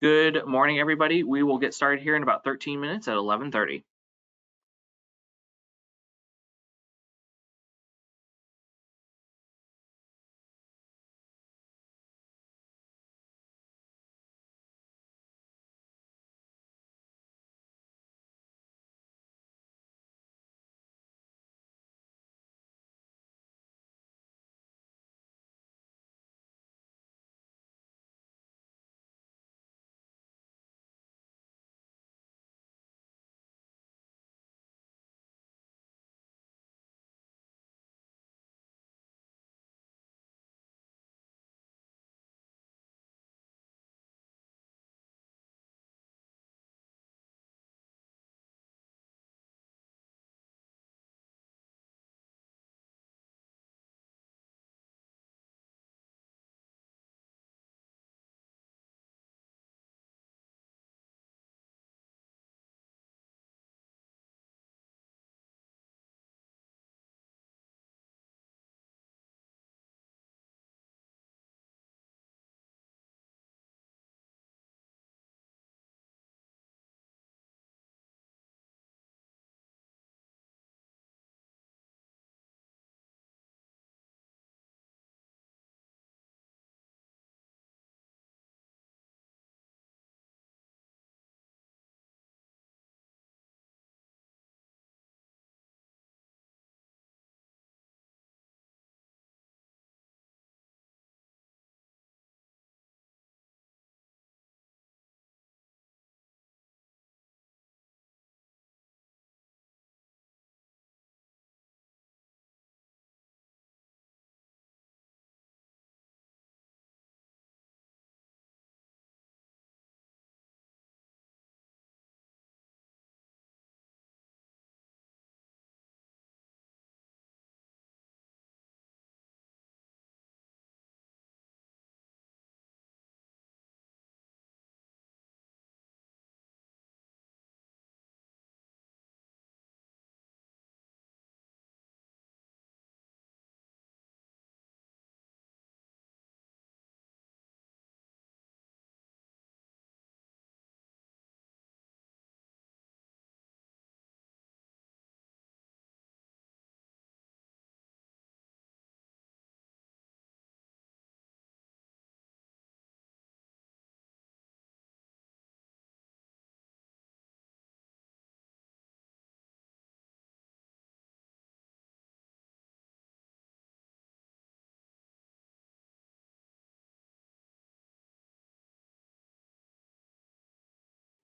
Good morning, everybody. We will get started here in about 13 minutes at 11:30.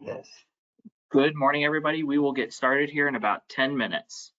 Yes. Good morning, everybody. We will get started here in about 10 minutes.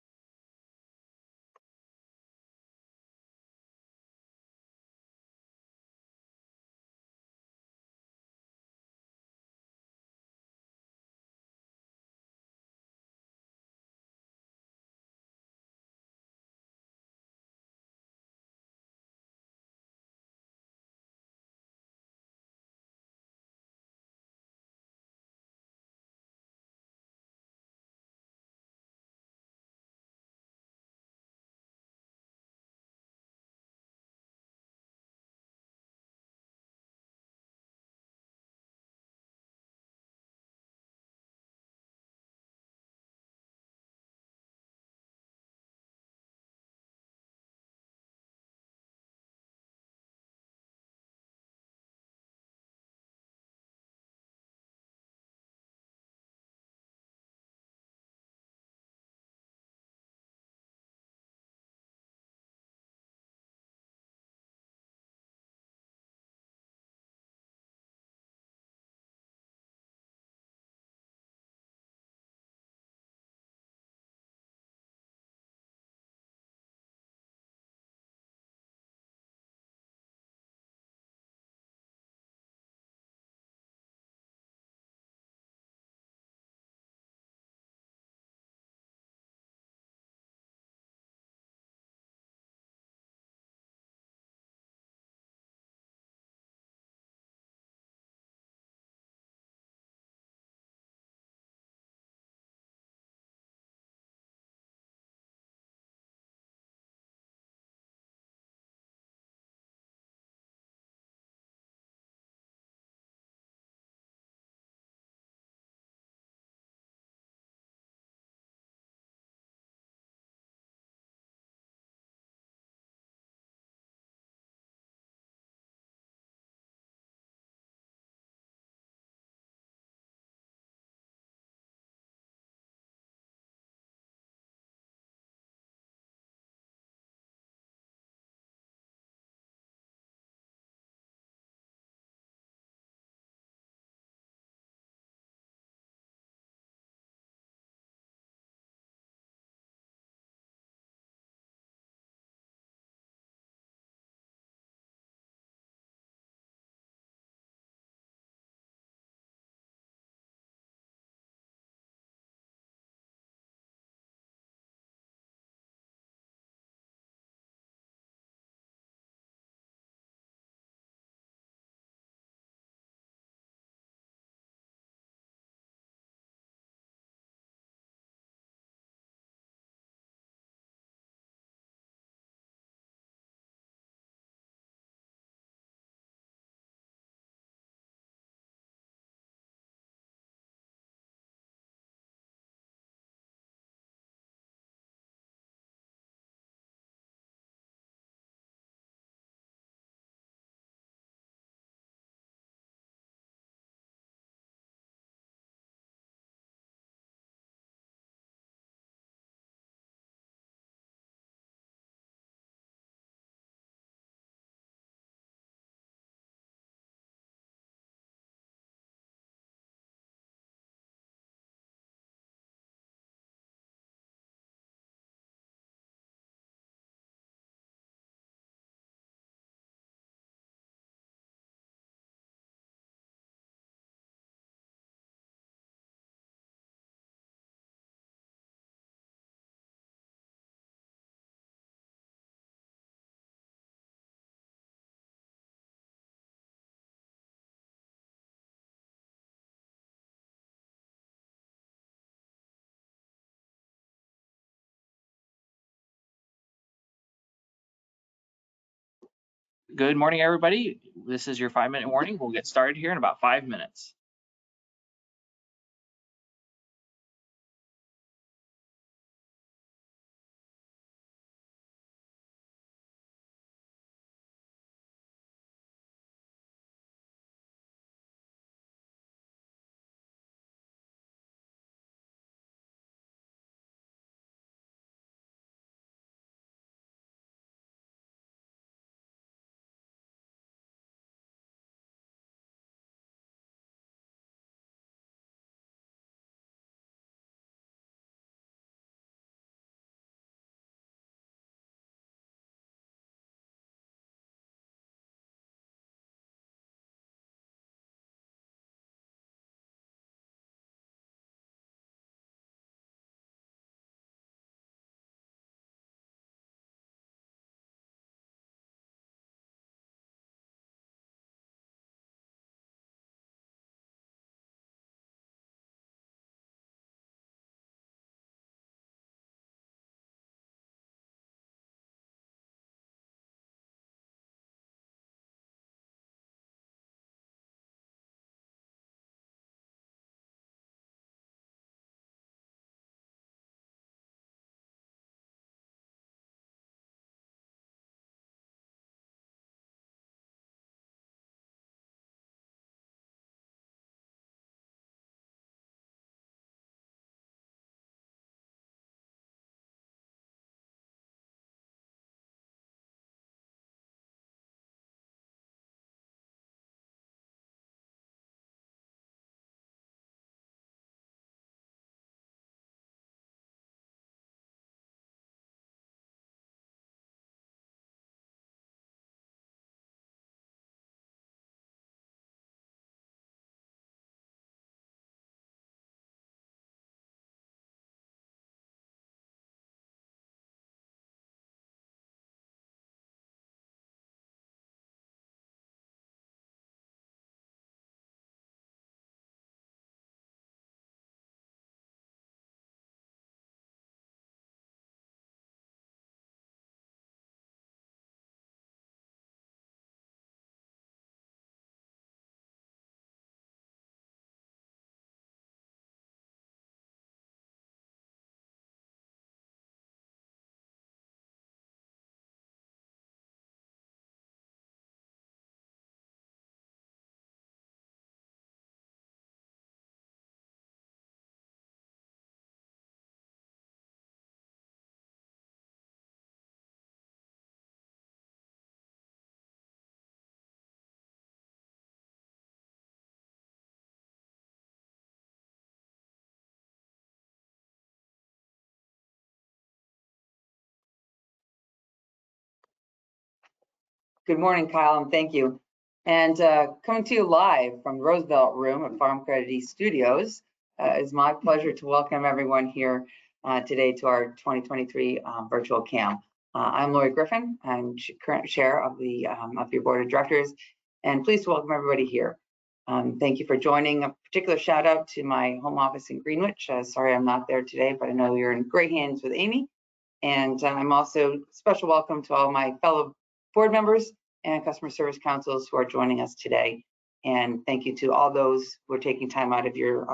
Good morning, everybody. This is your 5-minute warning. We'll get started here in about 5 minutes. Good morning, Kyle, and thank you. And coming to you live from the Roosevelt Room at Farm Credit East Studios, it's my pleasure to welcome everyone here today to our 2023 virtual CAM. I'm Laurie Griffen. I'm current chair of your board of directors, and pleased to welcome everybody here. Thank you for joining. A particular shout out to my home office in Greenwich. Sorry I'm not there today, but I know you're in great hands with Amy. And I'm also special welcome to all my fellow board members and customer service councils who are joining us today. And thank you to all those who are taking time out of your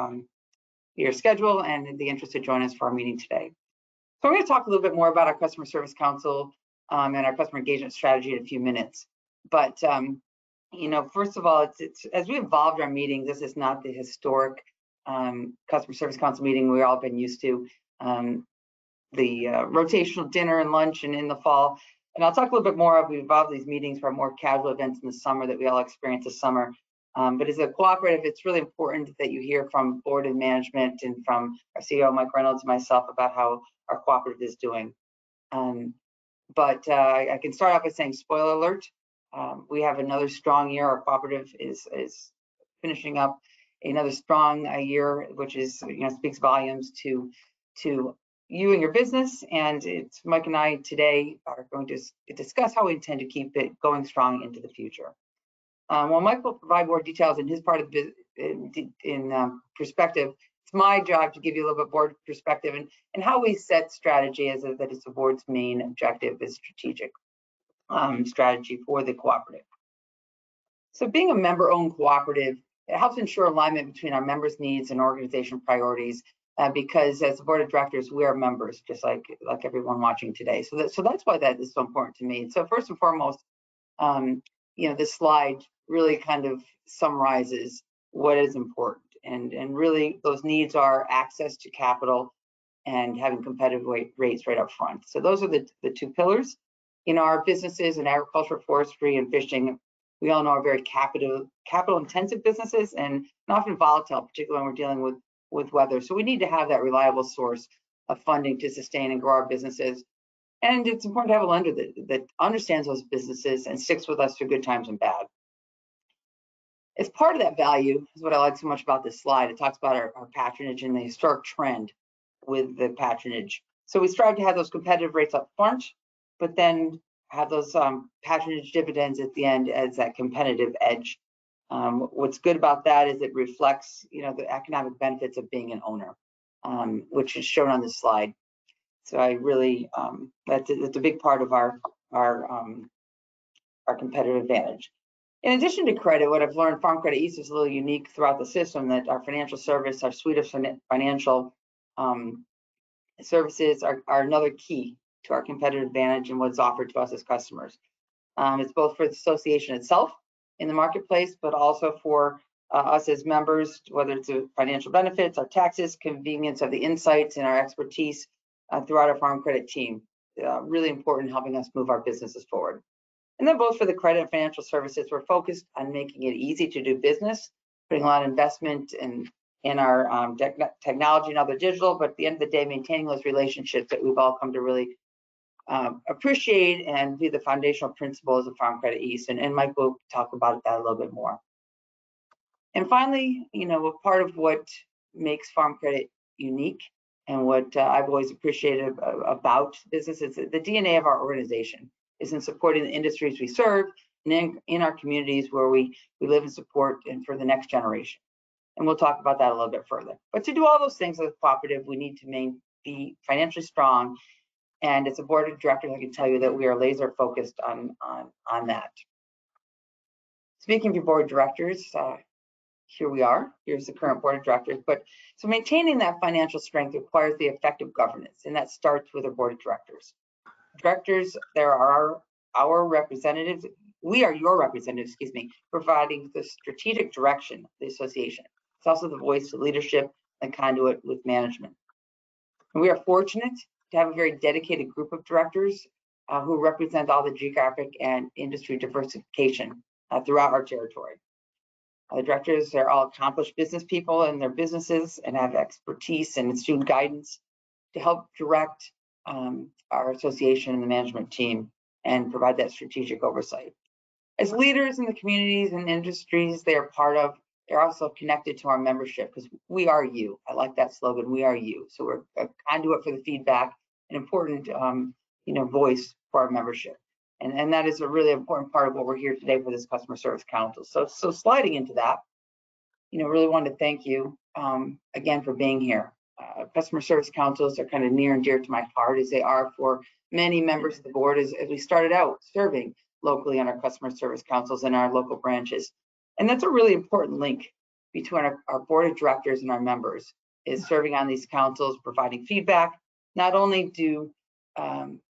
schedule and the interest to join us for our meeting today. So I'm going to talk a little bit more about our customer service council and our customer engagement strategy in a few minutes. But first of all, it's as we evolved our meetings, this is not the historic customer service council meeting we've all been used to. The rotational dinner and lunch and in the fall. And I'll talk a little bit more of, we evolved these meetings for more casual events in the summer that we all experience this summer. But as a cooperative, it's really important that you hear from board and management and from our CEO, Mike Reynolds, and myself about how our cooperative is doing. But I can start off by saying, spoiler alert, we have another strong year. Our cooperative is finishing up another strong year, which is, speaks volumes to you and your business. And it's Mike and I today are going to discuss how we intend to keep it going strong into the future. Well, Mike will provide more details in his part of the perspective. It's my job to give you a little bit board perspective and how we set strategy as that is the board's main objective is strategic. strategy for the cooperative. So being a member-owned cooperative, it helps ensure alignment between our members' needs and organization priorities, because as the board of directors, we are members, just like everyone watching today. So that's why that is so important to me. So first and foremost, this slide really kind of summarizes what is important, and really those needs are access to capital and having competitive rates right up front. So those are the two pillars. In our businesses in agriculture, forestry, and fishing, we all know are very capital intensive businesses and often volatile, particularly when we're dealing with weather. So we need to have that reliable source of funding to sustain and grow our businesses. And it's important to have a lender that understands those businesses and sticks with us through good times and bad. As part of that value is what I like so much about this slide. It talks about our patronage and the historic trend with the patronage. So we strive to have those competitive rates up front, but then have those patronage dividends at the end as that competitive edge. What's good about that is it reflects, the economic benefits of being an owner, which is shown on this slide. So I really, that's a big part of our competitive advantage. In addition to credit, what I've learned, Farm Credit East is a little unique throughout the system, that our financial service, our suite of financial services are another key to our competitive advantage and what's offered to us as customers. It's both for the association itself in the marketplace, but also for us as members, whether it's the financial benefits, our taxes, convenience of the insights, and our expertise throughout our farm credit team. Really important in helping us move our businesses forward. And then both for the credit and financial services, we're focused on making it easy to do business, putting a lot of investment in our technology and other digital, but at the end of the day, maintaining those relationships that we've all come to really appreciate and be the foundational principles of Farm Credit East. And Mike will talk about that a little bit more. And finally, part of what makes Farm Credit unique and what I've always appreciated about business is the DNA of our organization is in supporting the industries we serve and in our communities where we live and support and for the next generation. And we'll talk about that a little bit further. But to do all those things as a cooperative, we need to be financially strong. And as a board of directors, I can tell you that we are laser focused on that. Speaking of your board of directors, here we are. Here's the current board of directors. But so maintaining that financial strength requires the effective governance, and that starts with our board of directors. Directors, there are our representatives. We are your representatives, providing the strategic direction of the association. It's also the voice of leadership and conduit with management. And we are fortunate to have a very dedicated group of directors who represent all the geographic and industry diversification throughout our territory. The directors are all accomplished business people in their businesses and have expertise and student guidance to help direct our association and the management team and provide that strategic oversight. As leaders in the communities and industries they are part of, they're also connected to our membership because we are you. I like that slogan, we are you. So we're a conduit for the feedback, an important voice for our membership. And that is a really important part of what we're here today for this Customer Service Council. So sliding into that, really wanted to thank you again for being here. Customer Service Councils are kind of near and dear to my heart, as they are for many members of the board as we started out serving locally on our Customer Service Councils and our local branches. And that's a really important link between our board of directors and our members, is serving on these councils, providing feedback. Not only do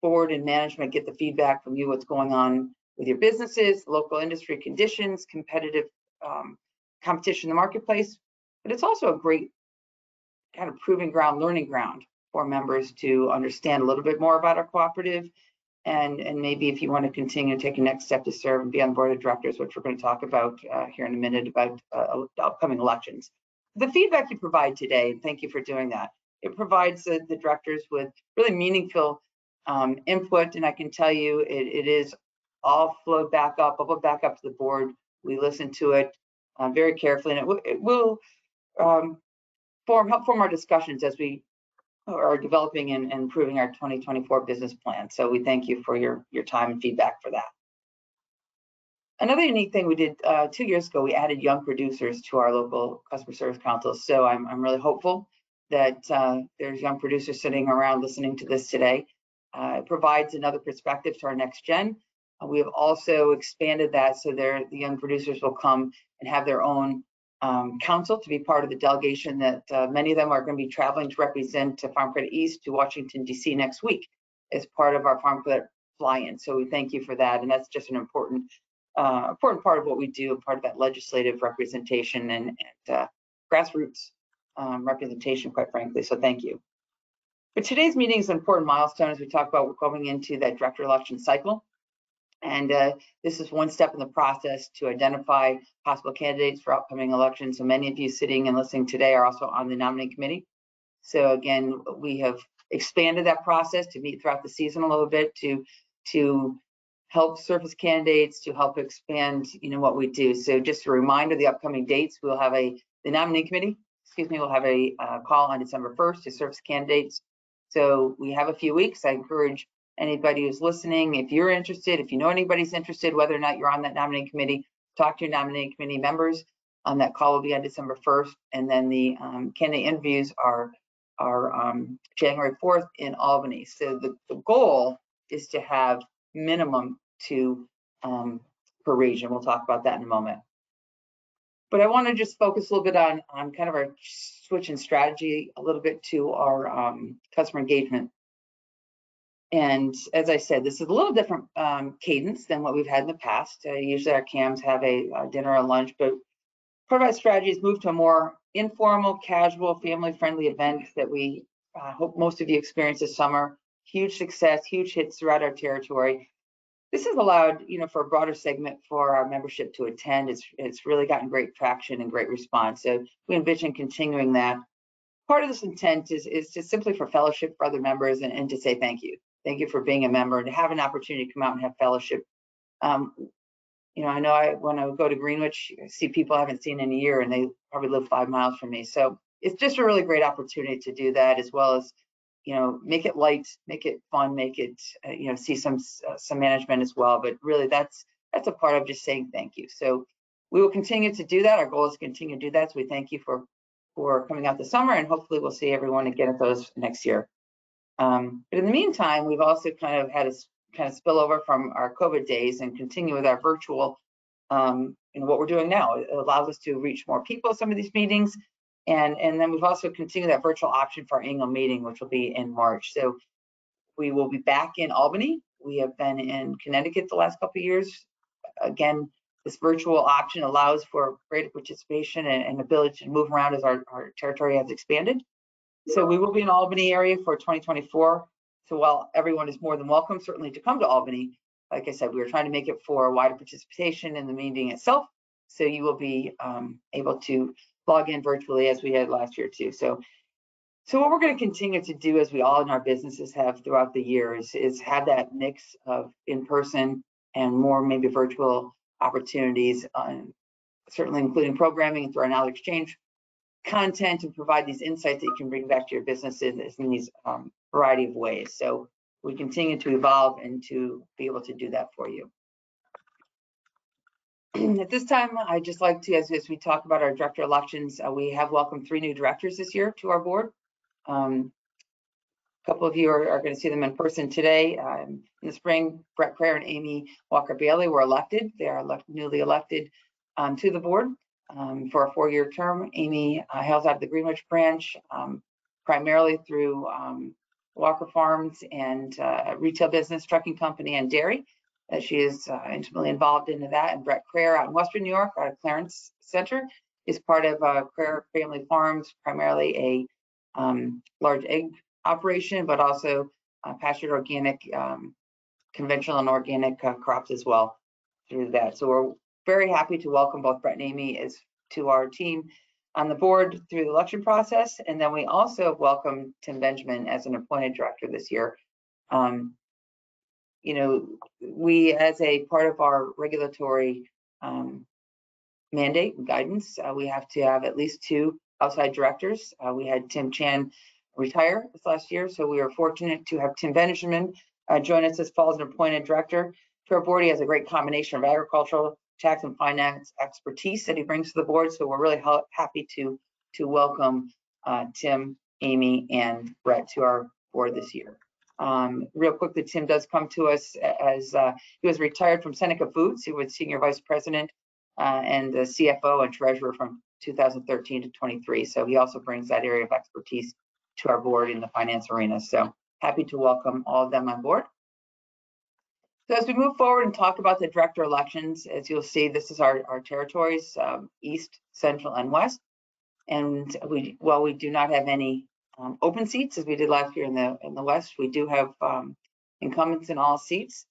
board and management get the feedback from you, what's going on with your businesses, local industry conditions, competitive competition in the marketplace, but it's also a great kind of proving ground, learning ground for members to understand a little bit more about our cooperative. And maybe if you want to continue to take a next step to serve and be on the board of directors, which we're going to talk about here in a minute about upcoming elections. The feedback you provide today, and thank you for doing that, it provides the directors with really meaningful input. And I can tell you it is all flowed back up, bubbled back up to the board. We listen to it very carefully, and it will help form our discussions as we are developing and improving our 2024 business plan. So we thank you for your time and feedback for that. Another unique thing we did 2 years ago, we added young producers to our local customer service councils. So I'm really hopeful that there's young producers sitting around listening to this today. It provides another perspective to our next gen We have also expanded that so the young producers will come and have their own council to be part of the delegation that many of them are going to be traveling to represent Farm Credit East to Washington, D.C. next week as part of our Farm Credit fly-in. So we thank you for that. And that's just an important part of what we do, part of that legislative representation and grassroots representation, quite frankly. So thank you. But today's meeting is an important milestone as we talk about we're going into that director election cycle. And this is one step in the process to identify possible candidates for upcoming elections. So many of you sitting and listening today are also on the nominating committee. So again, we have expanded that process to meet throughout the season a little bit to help surface candidates, to help expand, what we do. So just a reminder, the upcoming dates, we'll have the nominating committee, we'll have a call on December 1st to surface candidates. So we have a few weeks. I encourage anybody who's listening, if you're interested, if you know anybody's interested, whether or not you're on that nominating committee, talk to your nominating committee members. That call will be on December 1st, and then the candidate interviews are January 4th in Albany. So the goal is to have minimum 2 per region. We'll talk about that in a moment. But I want to just focus a little bit on kind of our switch in strategy a little bit to our customer engagement. And as I said, this is a little different cadence than what we've had in the past. Usually our CAMs have a dinner or lunch, but part of our strategy is move to a more informal, casual, family-friendly event that we hope most of you experienced this summer. Huge success, huge hits throughout our territory. This has allowed, for a broader segment for our membership to attend. It's really gotten great traction and great response. So we envision continuing that. Part of this intent is just simply for fellowship for other members and to say thank you. Thank you for being a member and to have an opportunity to come out and have fellowship. I know when I go to Greenwich, I see people I haven't seen in a year and they probably live 5 miles from me. So it's just a really great opportunity to do that, as well as, make it light, make it fun, make it, see some management as well. But really that's a part of just saying thank you. So we will continue to do that. Our goal is to continue to do that. So we thank you for coming out this summer, and hopefully we'll see everyone again at those next year. But in the meantime, we've also kind of had a spill over from our COVID days and continue with our virtual, what we're doing now. It allows us to reach more people at some of these meetings. And then we've also continued that virtual option for our annual meeting, which will be in March. So we will be back in Albany. We have been in Connecticut the last couple of years. Again, this virtual option allows for greater participation and ability to move around as our territory has expanded. So we will be in Albany area for 2024. So while everyone is more than welcome, certainly, to come to Albany, like I said, we were trying to make it for wider participation in the meeting itself. So you will be able to log in virtually as we had last year too. So what we're going to continue to do, as we all in our businesses have throughout the years, is have that mix of in-person and more maybe virtual opportunities, certainly including programming and through our knowledge exchange content, and provide these insights that you can bring back to your businesses in these variety of ways. So we continue to evolve and to be able to do that for you. At this time, I'd just like to, as we talk about our director elections, we have welcomed 3 new directors this year to our board. A couple of you are going to see them in person today. In the spring, Brett Crayer and Amy Walker-Bailey were elected. They are newly elected to the board for a 4-year term. Amy hails out of the Greenwich branch, primarily through Walker Farms and retail business, trucking company, and dairy. She is intimately involved into that. And Brett Crayer out in Western New York, out of Clarence Center, is part of Crayer Family Farms, primarily a large egg operation, but also pastured organic, conventional and organic crops as well through that. So we're very happy to welcome both Brett and Amy to our team on the board through the election process. And then we also welcome Tim Benjamin as an appointed director this year. We, as a part of our regulatory mandate and guidance, we have to have at least 2 outside directors. We had Tim Chan retire this last year, so we were fortunate to have Tim Benjamin join us this fall as an appointed director to our board. He has a great combination of agricultural, tax, and finance expertise that he brings to the board. So we're really happy to welcome Tim, Amy, and Brett to our board this year. Real quickly, Tim does come to us as he was retired from Seneca Foods. He was senior vice president and the CFO and treasurer from 2013 to 23. So he also brings that area of expertise to our board in the finance arena. So happy to welcome all of them on board. So as we move forward and talk about the director elections, as you'll see, this is our territories, East, Central, and West. And while we do not have any open seats as we did last year in the West, we do have incumbents in all seats.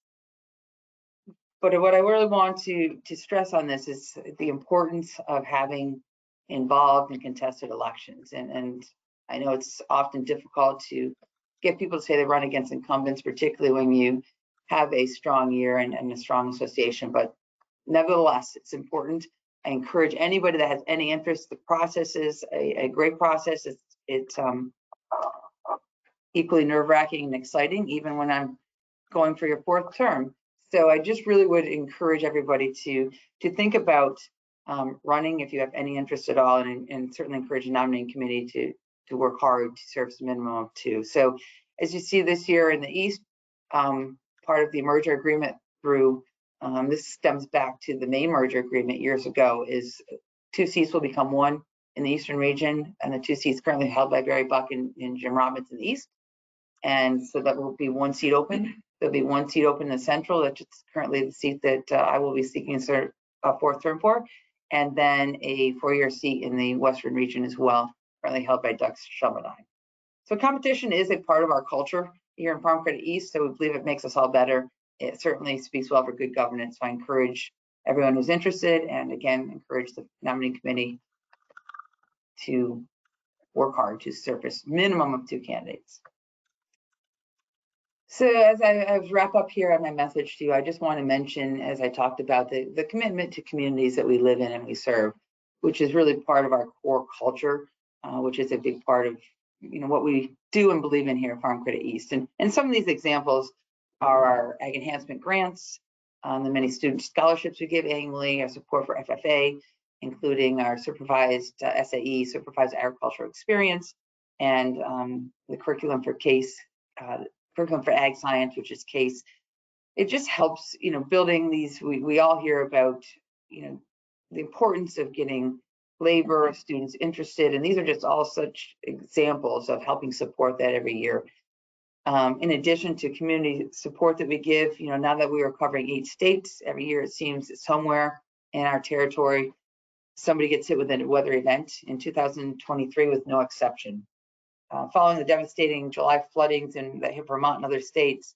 But what I really want to stress on this is the importance of having involved in contested elections. And I know it's often difficult to get people to say they run against incumbents, particularly when you have a strong year and a strong association. But nevertheless, it's important. I encourage anybody that has any interest. The process is a great process. It's equally nerve-wracking and exciting, even when I'm going for your fourth term. So I just really would encourage everybody to think about running if you have any interest at all, and certainly encourage the nominating committee to work hard to serve a minimum of 2. So as you see this year in the East, part of the merger agreement through this stems back to the main merger agreement years ago, is 2 seats will become 1 in the Eastern region, and the 2 seats currently held by Barry Buck and Jim Robbins in the East. And so that will be 1 seat open. There'll be 1 seat open in the Central, that's currently the seat that I will be seeking a 4th term for, and then a 4-year seat in the Western region as well, currently held by Doug Shelmerdine. So competition is a part of our culture here in Farm Credit East, so we believe it makes us all better. It certainly speaks well for good governance. So I encourage everyone who's interested, and again, encourage the nominating committee to work hard to surface minimum of 2 candidates. So as I wrap up here on my message to you, I just want to mention, as I talked about, the commitment to communities that we live in and we serve, which is really part of our core culture, which is a big part of what we do and believe in here at Farm Credit East. And some of these examples are our ag enhancement grants, the many student scholarships we give annually, our support for FFA, including our supervised SAE, supervised agricultural experience, and the curriculum for CASE, curriculum for ag science, which is CASE. It just helps, building these. We all hear about, the importance of getting labor, students interested, and these are just all such examples of helping support that every year. In addition to community support that we give, now that we are covering 8 states, every year it seems that somewhere in our territory, somebody gets hit with a weather event. In 2023 was no exception. Following the devastating July floodings in Vermont and other states,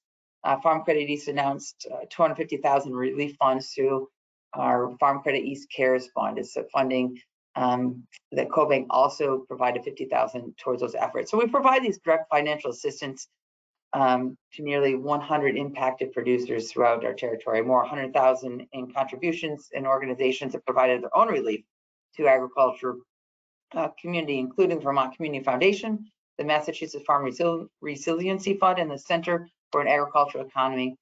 Farm Credit East announced $250,000 relief funds through our Farm Credit East CARES Fund. It's a funding that CoBank also provided $50,000 towards those efforts. So we provide these direct financial assistance to nearly 100 impacted producers throughout our territory, more 100,000 in contributions and organizations that provided their own relief to agriculture community, including Vermont Community Foundation, the Massachusetts Farm Resiliency Fund, and the Center for an Agricultural Economy,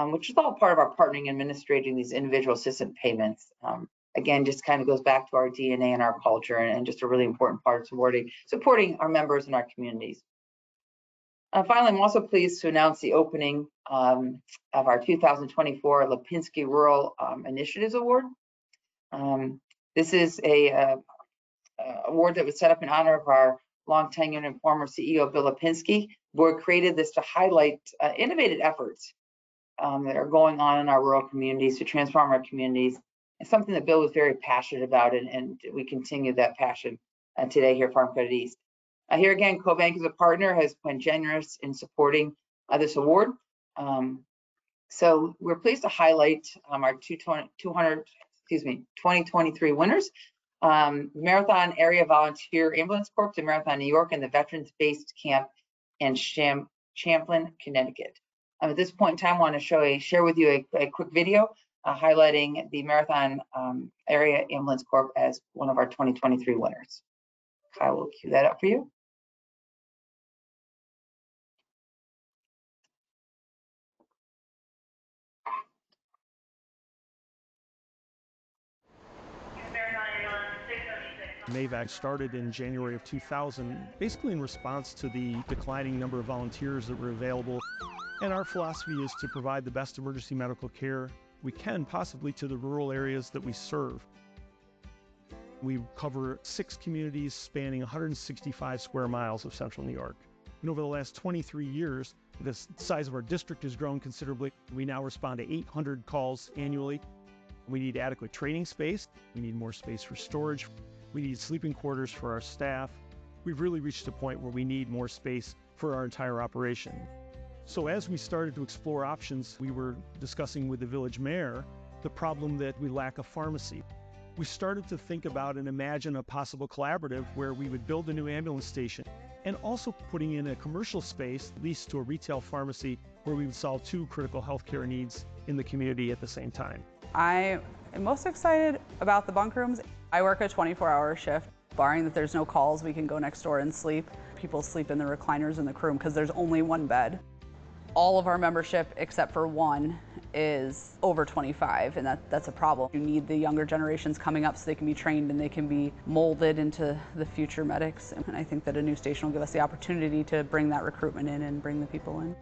which is all part of our partnering and administrating these individual assistance payments. Again, just kind of goes back to our DNA and our culture, and just a really important part of supporting our members and our communities. Finally, I'm also pleased to announce the opening of our 2024 Lipinski Rural Initiatives Award. This is a award that was set up in honor of our long tenured and former CEO, Bill Lipinski. The board created this to highlight innovative efforts that are going on in our rural communities to transform our communities. It's something that Bill was very passionate about, and we continue that passion today here at Farm Credit East. Here again, CoBank as a partner has been generous in supporting this award. So we're pleased to highlight our 2023 winners. Marathon Area Volunteer Ambulance Corps to Marathon, New York, and the Veterans-Based Camp in Champlin, Connecticut. At this point in time, I want to share with you a quick video highlighting the Marathon Area Ambulance Corps as one of our 2023 winners. I will cue that up for you. Marathon Ambulance 676 MAVAC started in January of 2000, basically in response to the declining number of volunteers that were available. And our philosophy is to provide the best emergency medical care we can, possibly to the rural areas that we serve. We cover 6 communities spanning 165 square miles of central New York. And over the last 23 years, the size of our district has grown considerably. We now respond to 800 calls annually. We need adequate training space. We need more space for storage. We need sleeping quarters for our staff. We've really reached a point where we need more space for our entire operation. So as we started to explore options, we were discussing with the village mayor the problem that we lack a pharmacy. We started to think about and imagine a possible collaborative where we would build a new ambulance station and also putting in a commercial space leased to a retail pharmacy where we would solve 2 critical healthcare needs in the community at the same time. I am most excited about the bunk rooms. I work a 24-hour shift. Barring that there's no calls, we can go next door and sleep. People sleep in the recliners in the crew room because there's only 1 bed. All of our membership, except for 1, is over 25, and that's a problem. You need the younger generations coming up so they can be trained and they can be molded into the future medics. And I think that a new station will give us the opportunity to bring that recruitment in and bring the people in.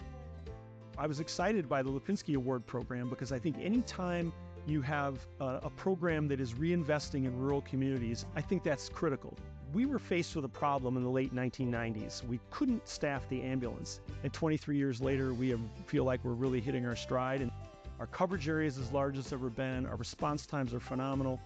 I was excited by the Lipinski Award program because I think anytime you have a program that is reinvesting in rural communities, I think that's critical. We were faced with a problem in the late 1990s. We couldn't staff the ambulance. And 23 years later, we feel like we're really hitting our stride. And our coverage area is as large as it's ever been. Our response times are phenomenal.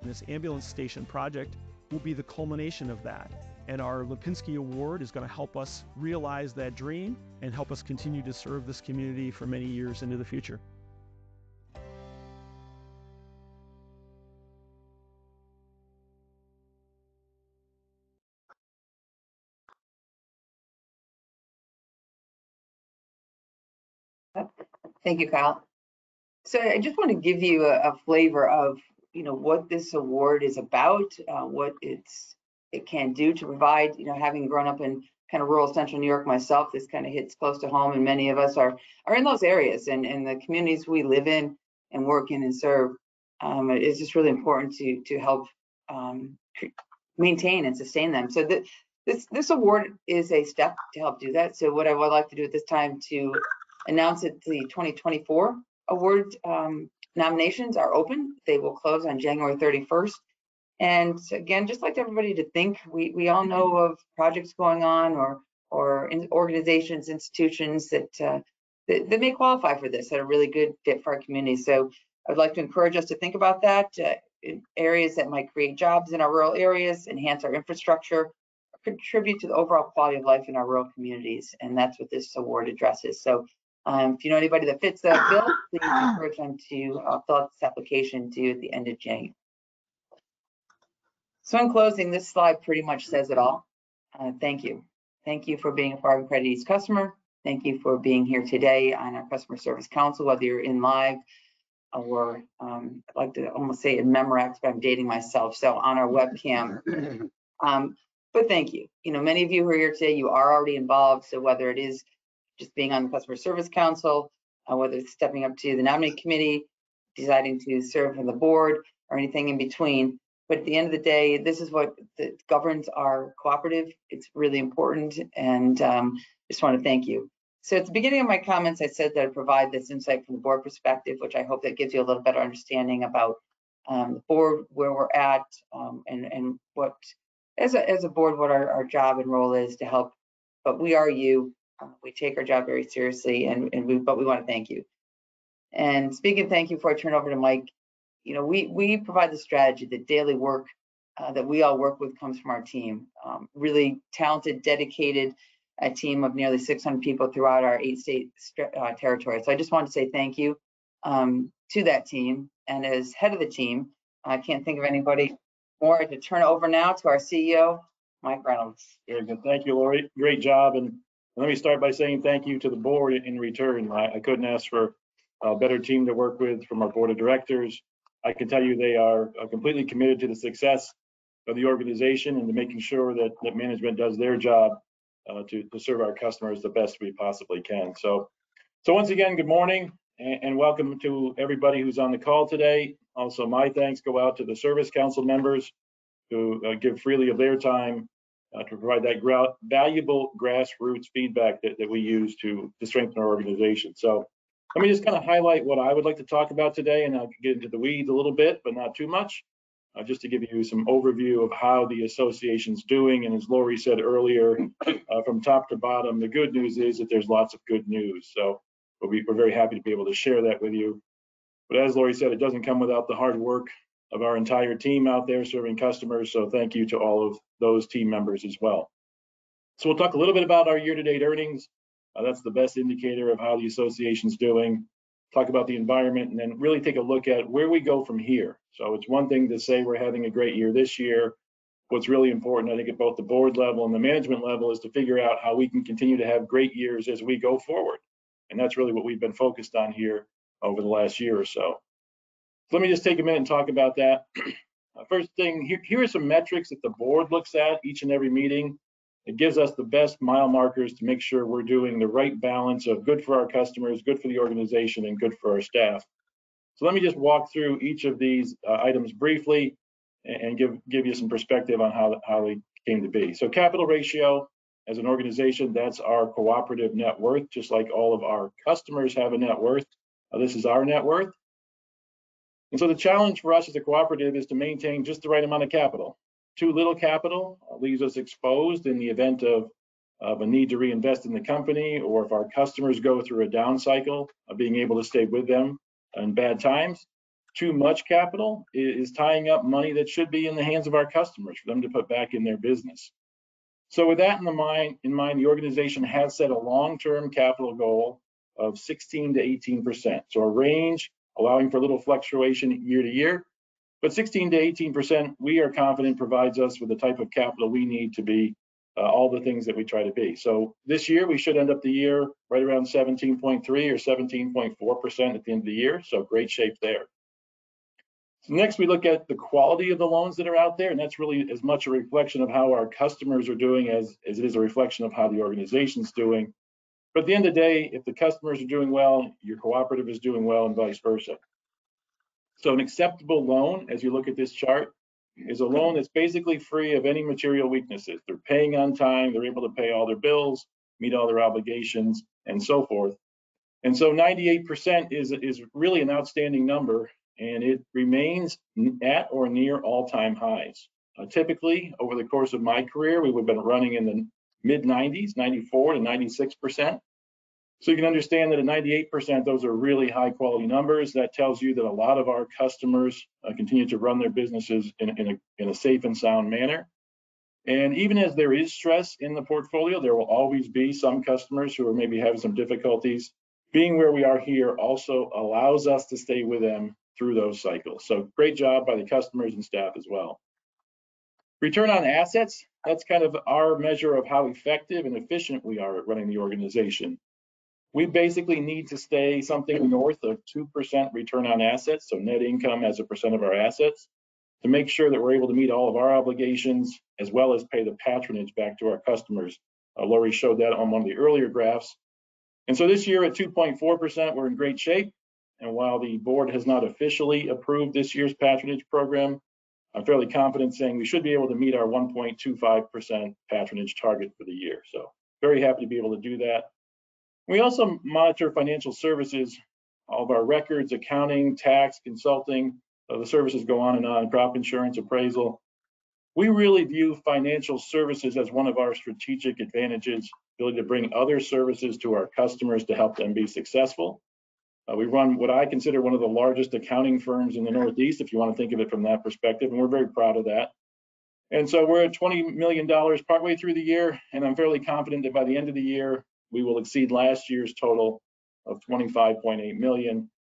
And this ambulance station project will be the culmination of that. And our Lipinski Award is going to help us realize that dream and help us continue to serve this community for many years into the future. Thank you, Kyle. So I just want to give you a flavor of, what this award is about, what it can do to provide, having grown up in kind of rural central New York myself, this kind of hits close to home, and many of us are in those areas and the communities we live in and work in and serve. It's just really important to help maintain and sustain them. So this award is a step to help do that. So what I would like to do at this time to announce that the 2024 award nominations are open. They will close on January 31st. And again, just like everybody to think, we all know of projects going on or in organizations, institutions that may qualify for this, that are really good fit for our community. So I would like to encourage us to think about that in areas that might create jobs in our rural areas, enhance our infrastructure, or contribute to the overall quality of life in our rural communities. And that's what this award addresses. So if you know anybody that fits that bill, please encourage them to fill out this application due at the end of January. So in closing, this slide pretty much says it all. Thank you. Thank you for being a Farm Credit East customer. Thank you for being here today on our Customer Service Council, whether you're in live or I'd like to almost say in Memorex, but I'm dating myself, so on our webcam. But thank you. Many of you who are here today, you are already involved. So whether it is just being on the Customer Service Council, whether it's stepping up to the nominating committee, deciding to serve on the board, or anything in between. But at the end of the day, this is what governs our cooperative. It's really important, and just want to thank you. So at the beginning of my comments, I said that I provide this insight from the board perspective, which I hope that gives you a little better understanding about the board, where we're at, and what, as a board, what our job and role is to help. But we are you. We take our job very seriously, but we want to thank you. And speaking of thank you, before I turn over to Mike, we provide the strategy, the daily work that we all work with comes from our team. Really talented, dedicated team of nearly 600 people throughout our 8-state territory. So I just want to say thank you to that team. And as head of the team, I can't think of anybody more to turn over now to our CEO, Mike Reynolds. Very good. Thank you, Laurie. Great job. And let me start by saying thank you to the board in return. I couldn't ask for a better team to work with from our board of directors. I can tell you they are completely committed to the success of the organization and to making sure that management does their job to serve our customers the best we possibly can. So once again, good morning and welcome to everybody who's on the call today. Also, my thanks go out to the Service Council members who give freely of their time to provide that valuable grassroots feedback that we use to strengthen our organization. So let me just kind of highlight what I would like to talk about today, and I'll get into the weeds a little bit, but not too much, just to give you some overview of how the association's doing. And as Laurie said earlier, from top to bottom, the good news is that there's lots of good news. So we're very happy to be able to share that with you. But as Laurie said, it doesn't come without the hard work of our entire team out there serving customers. So thank you to all of those team members as well. So we'll talk a little bit about our year-to-date earnings. That's the best indicator of how the association's doing. Talk about the environment, and then really take a look at where we go from here. So it's one thing to say we're having a great year this year. What's really important, I think, at both the board level and the management level is to figure out how we can continue to have great years as we go forward. And that's really what we've been focused on here over the last year or so. Let me just take a minute and talk about that. First thing, here are some metrics that the board looks at each and every meeting. It gives us the best mile markers to make sure we're doing the right balance of good for our customers, good for the organization, and good for our staff. So let me just walk through each of these items briefly and give you some perspective on how they came to be. So capital ratio, as an organization, that's our cooperative net worth, just like all of our customers have a net worth. This is our net worth. And so the challenge for us as a cooperative is to maintain just the right amount of capital. Too little capital leaves us exposed in the event of a need to reinvest in the company, or if our customers go through a down cycle of being able to stay with them in bad times. Too much capital is tying up money that should be in the hands of our customers for them to put back in their business. So with that in mind, the organization has set a long-term capital goal of 16 to 18%. So a range allowing for a little fluctuation year to year, but 16 to 18%, we are confident provides us with the type of capital we need to be all the things that we try to be. So this year, we should end up the year right around 17.3 or 17.4% at the end of the year. So great shape there. So next, we look at the quality of the loans that are out there, and that's really as much a reflection of how our customers are doing as it is a reflection of how the organization's doing. But at the end of the day, if the customers are doing well, your cooperative is doing well, and vice versa. So an acceptable loan, as you look at this chart, is a loan that's basically free of any material weaknesses. They're paying on time, they're able to pay all their bills, meet all their obligations, and so forth. And so 98% is really an outstanding number, and it remains at or near all-time highs. Typically, over the course of my career, we would have been running in the mid-90s, 94 to 96%. So you can understand that at 98%, those are really high quality numbers. That tells you that a lot of our customers continue to run their businesses in a safe and sound manner. And even as there is stress in the portfolio, there will always be some customers who are maybe having some difficulties. Being where we are here also allows us to stay with them through those cycles. So great job by the customers and staff as well. Return on assets, that's kind of our measure of how effective and efficient we are at running the organization. We basically need to stay something north of 2% return on assets, so net income as a percent of our assets, to make sure that we're able to meet all of our obligations as well as pay the patronage back to our customers. Laurie showed that on one of the earlier graphs. And so this year at 2.4%, we're in great shape. And while the board has not officially approved this year's patronage program, I'm fairly confident saying we should be able to meet our 1.25% patronage target for the year. So very happy to be able to do that. We also monitor financial services, all of our records, accounting, tax, consulting, the services go on, crop insurance, appraisal. We really view financial services as one of our strategic advantages, ability to bring other services to our customers to help them be successful. We run what I consider one of the largest accounting firms in the Northeast, if you want to think of it from that perspective, and we're very proud of that. And so we're at $20 million partway through the year, and I'm fairly confident that by the end of the year, we will exceed last year's total of $25.8 million.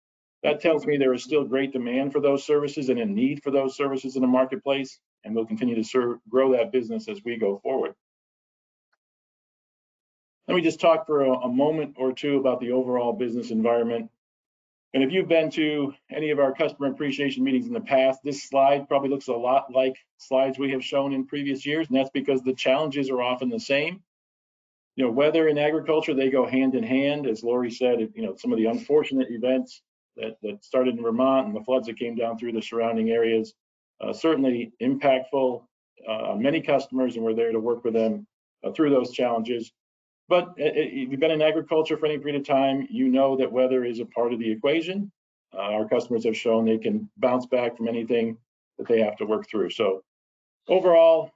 That tells me there is still great demand for those services and a need for those services in the marketplace, and we'll continue to grow that business as we go forward. Let me just talk for a moment or two about the overall business environment. And if you've been to any of our customer appreciation meetings in the past, this slide probably looks a lot like slides we have shown in previous years, and that's because the challenges are often the same. You know, weather and agriculture, they go hand in hand. As Laurie said, you know, some of the unfortunate events that started in Vermont and the floods that came down through the surrounding areas, certainly impactful on many customers, and we're there to work with them through those challenges. But if you've been in agriculture for any period of time, you know that weather is a part of the equation. Our customers have shown they can bounce back from anything that they have to work through. So overall,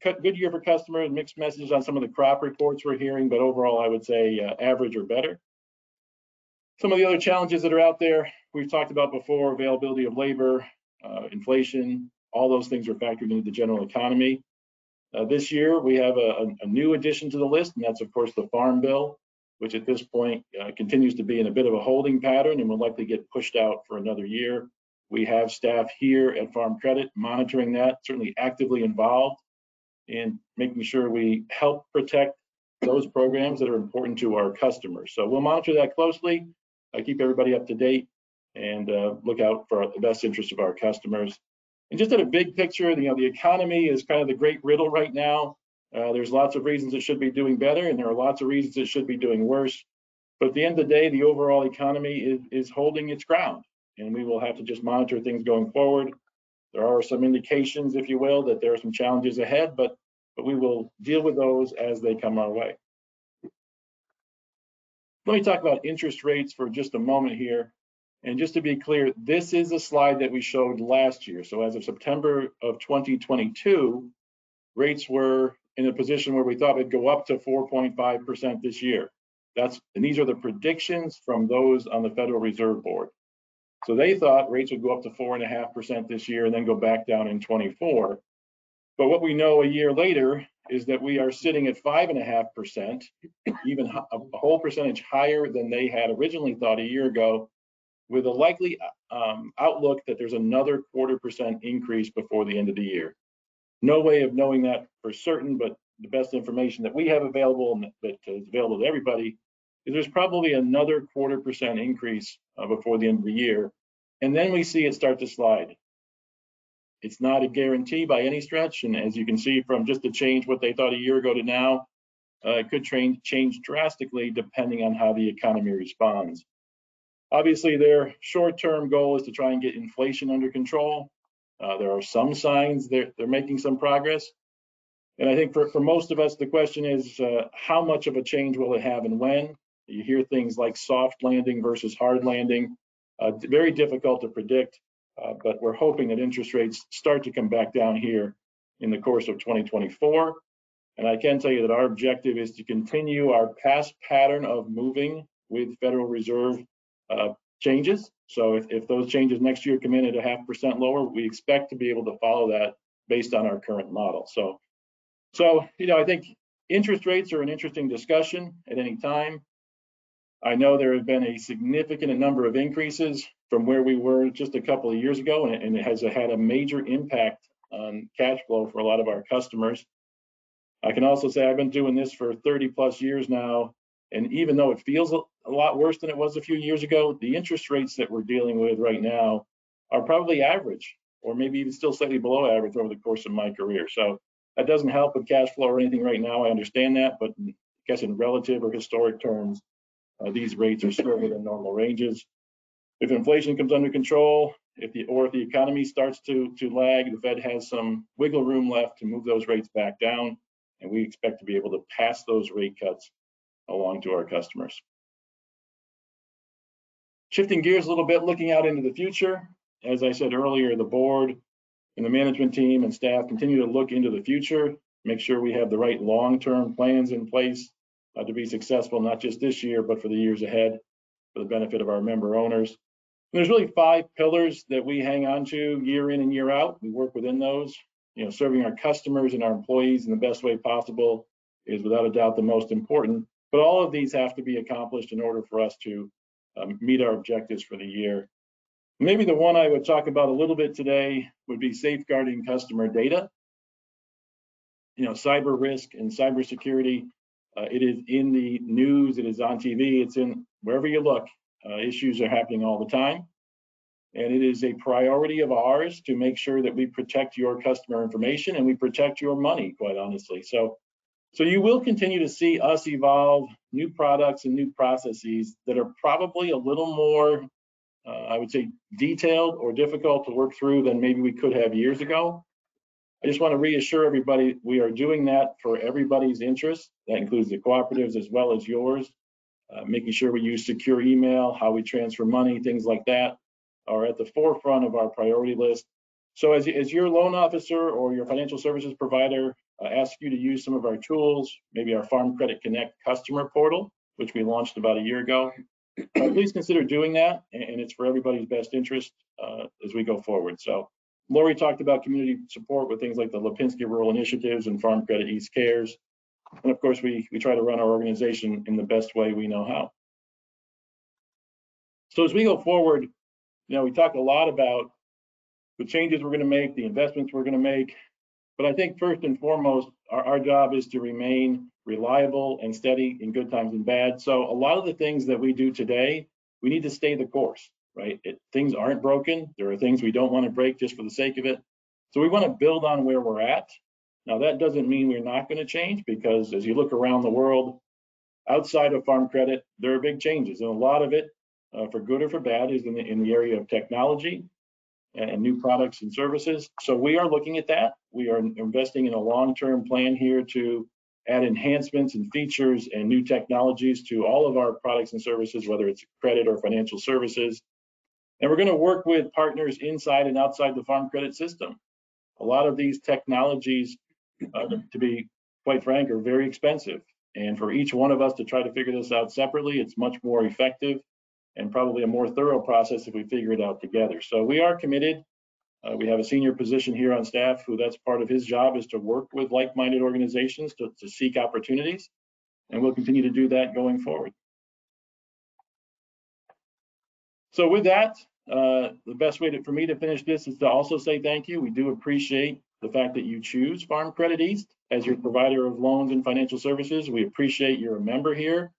good year for customers, mixed messages on some of the crop reports we're hearing, but overall, I would say average or better. Some of the other challenges that are out there, we've talked about before: availability of labor, inflation, all those things are factored into the general economy. This year, we have a new addition to the list, and that's, of course, the Farm Bill, which at this point continues to be in a bit of a holding pattern and will likely get pushed out for another year. We have staff here at Farm Credit monitoring that, certainly actively involved in making sure we help protect those programs that are important to our customers. So we'll monitor that closely, keep everybody up to date, and look out for the best interest of our customers. And just at a big picture, the economy is kind of the great riddle right now. There's lots of reasons it should be doing better, and there are lots of reasons it should be doing worse. But at the end of the day, the overall economy is holding its ground, and we will have to just monitor things going forward. There are some indications, if you will, that there are some challenges ahead, but we will deal with those as they come our way. Let me talk about interest rates for just a moment here. And just to be clear, this is a slide that we showed last year. So as of September of 2022, rates were in a position where we thought it'd go up to 4.5% this year. And these are the predictions from those on the Federal Reserve Board. So they thought rates would go up to 4.5% this year and then go back down in 24. But what we know a year later is that we are sitting at 5.5%, even a whole percentage higher than they had originally thought a year ago, with a likely outlook that there's another 0.25% increase before the end of the year. No way of knowing that for certain, but the best information that we have available and that is available to everybody is there's probably another 0.25% increase before the end of the year. And then we see it start to slide. It's not a guarantee by any stretch. And as you can see from just the change, what they thought a year ago to now, it could change drastically depending on how the economy responds. Obviously, their short-term goal is to try and get inflation under control. There are some signs they're making some progress. And I think for most of us, the question is, how much of a change will it have and when? You hear things like soft landing versus hard landing. Very difficult to predict, but we're hoping that interest rates start to come back down here in the course of 2024. And I can tell you that our objective is to continue our past pattern of moving with Federal Reserve changes. So if those changes next year come in at 0.5% lower, we expect to be able to follow that based on our current model. So I think interest rates are an interesting discussion at any time. I know there have been a significant number of increases from where we were just a couple of years ago, and it has had a major impact on cash flow for a lot of our customers. I can also say I've been doing this for 30 plus years now, and even though it feels a lot worse than it was a few years ago, the interest rates that we're dealing with right now are probably average, or maybe even still slightly below average over the course of my career. So that doesn't help with cash flow or anything right now. I understand that, but I guess in relative or historic terms, these rates are still within normal ranges. If inflation comes under control, if the economy starts to lag, the Fed has some wiggle room left to move those rates back down, and we expect to be able to pass those rate cuts along to our customers. Shifting gears a little bit, looking out into the future. As I said earlier, the board and the management team and staff continue to look into the future, make sure we have the right long-term plans in place to be successful, not just this year, but for the years ahead, for the benefit of our member owners. And there's really 5 pillars that we hang on to year in and year out. We work within those. Serving our customers and our employees in the best way possible is without a doubt the most important. But all of these have to be accomplished in order for us to meet our objectives for the year. Maybe the one I would talk about a little bit today would be safeguarding customer data. Cyber risk and cybersecurity, it is in the news, it is on TV, it's in wherever you look. Issues are happening all the time. And it is a priority of ours to make sure that we protect your customer information and we protect your money, quite honestly. So you will continue to see us evolve new products and new processes that are probably a little more, I would say, detailed or difficult to work through than maybe we could have years ago. I just want to reassure everybody, we are doing that for everybody's interest. That includes the cooperatives as well as yours. Making sure we use secure email, how we transfer money, things like that are at the forefront of our priority list. So as your loan officer or your financial services provider asks you to use some of our tools, maybe our Farm Credit Connect customer portal, which we launched about a year ago, please consider doing that, and it's for everybody's best interest as we go forward. So Laurie talked about community support with things like the Lipinski Rural Initiatives and Farm Credit East Cares. And of course, we try to run our organization in the best way we know how. So as we go forward, we talk a lot about the changes we're going to make, the investments we're going to make. But I think first and foremost, our job is to remain reliable and steady in good times and bad. So a lot of the things that we do today, we need to stay the course, right? Things aren't broken. There are things we don't want to break just for the sake of it. So we want to build on where we're at. Now, that doesn't mean we're not going to change, because as you look around the world, outside of farm credit, there are big changes. And a lot of it, for good or for bad, is in the area of technology and new products and services. So we are looking at that. We are investing in a long-term plan here to add enhancements and features and new technologies to all of our products and services, whether it's credit or financial services. And we're going to work with partners inside and outside the farm credit system. A lot of these technologies, to be quite frank, are very expensive. And for each one of us to try to figure this out separately, it's much more effective and probably a more thorough process if we figure it out together. So we are committed. We have a senior position here on staff who that's part of his job, is to work with like-minded organizations to seek opportunities. And we'll continue to do that going forward. So with that, the best way for me to finish this is to also say thank you. We do appreciate the fact that you choose Farm Credit East as your provider of loans and financial services. We appreciate you're a member here.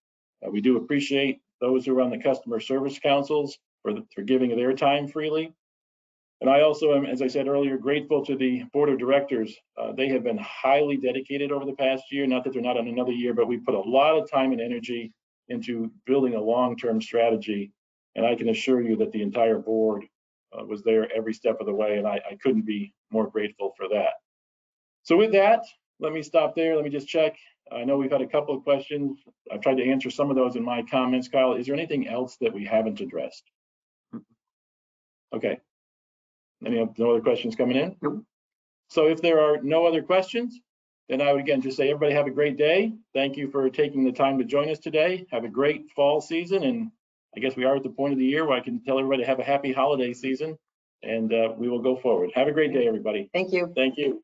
We do appreciate those who are on the customer service councils for giving their time freely. And I also am, as I said earlier, grateful to the board of directors. They have been highly dedicated over the past year. Not that they're not on another year, but we put a lot of time and energy into building a long-term strategy. And I can assure you that the entire board was there every step of the way, and I couldn't be more grateful for that. So with that, let me stop there. Let me just check. I know we've had a couple of questions. I've tried to answer some of those in my comments. Kyle, is there anything else that we haven't addressed? Okay. No other questions coming in? Nope. So if there are no other questions, then I would again just say everybody have a great day. Thank you for taking the time to join us today. Have a great fall season, and I guess we are at the point of the year where I can tell everybody to have a happy holiday season, and we will go forward. Have a great day, everybody. Thank you. Thank you.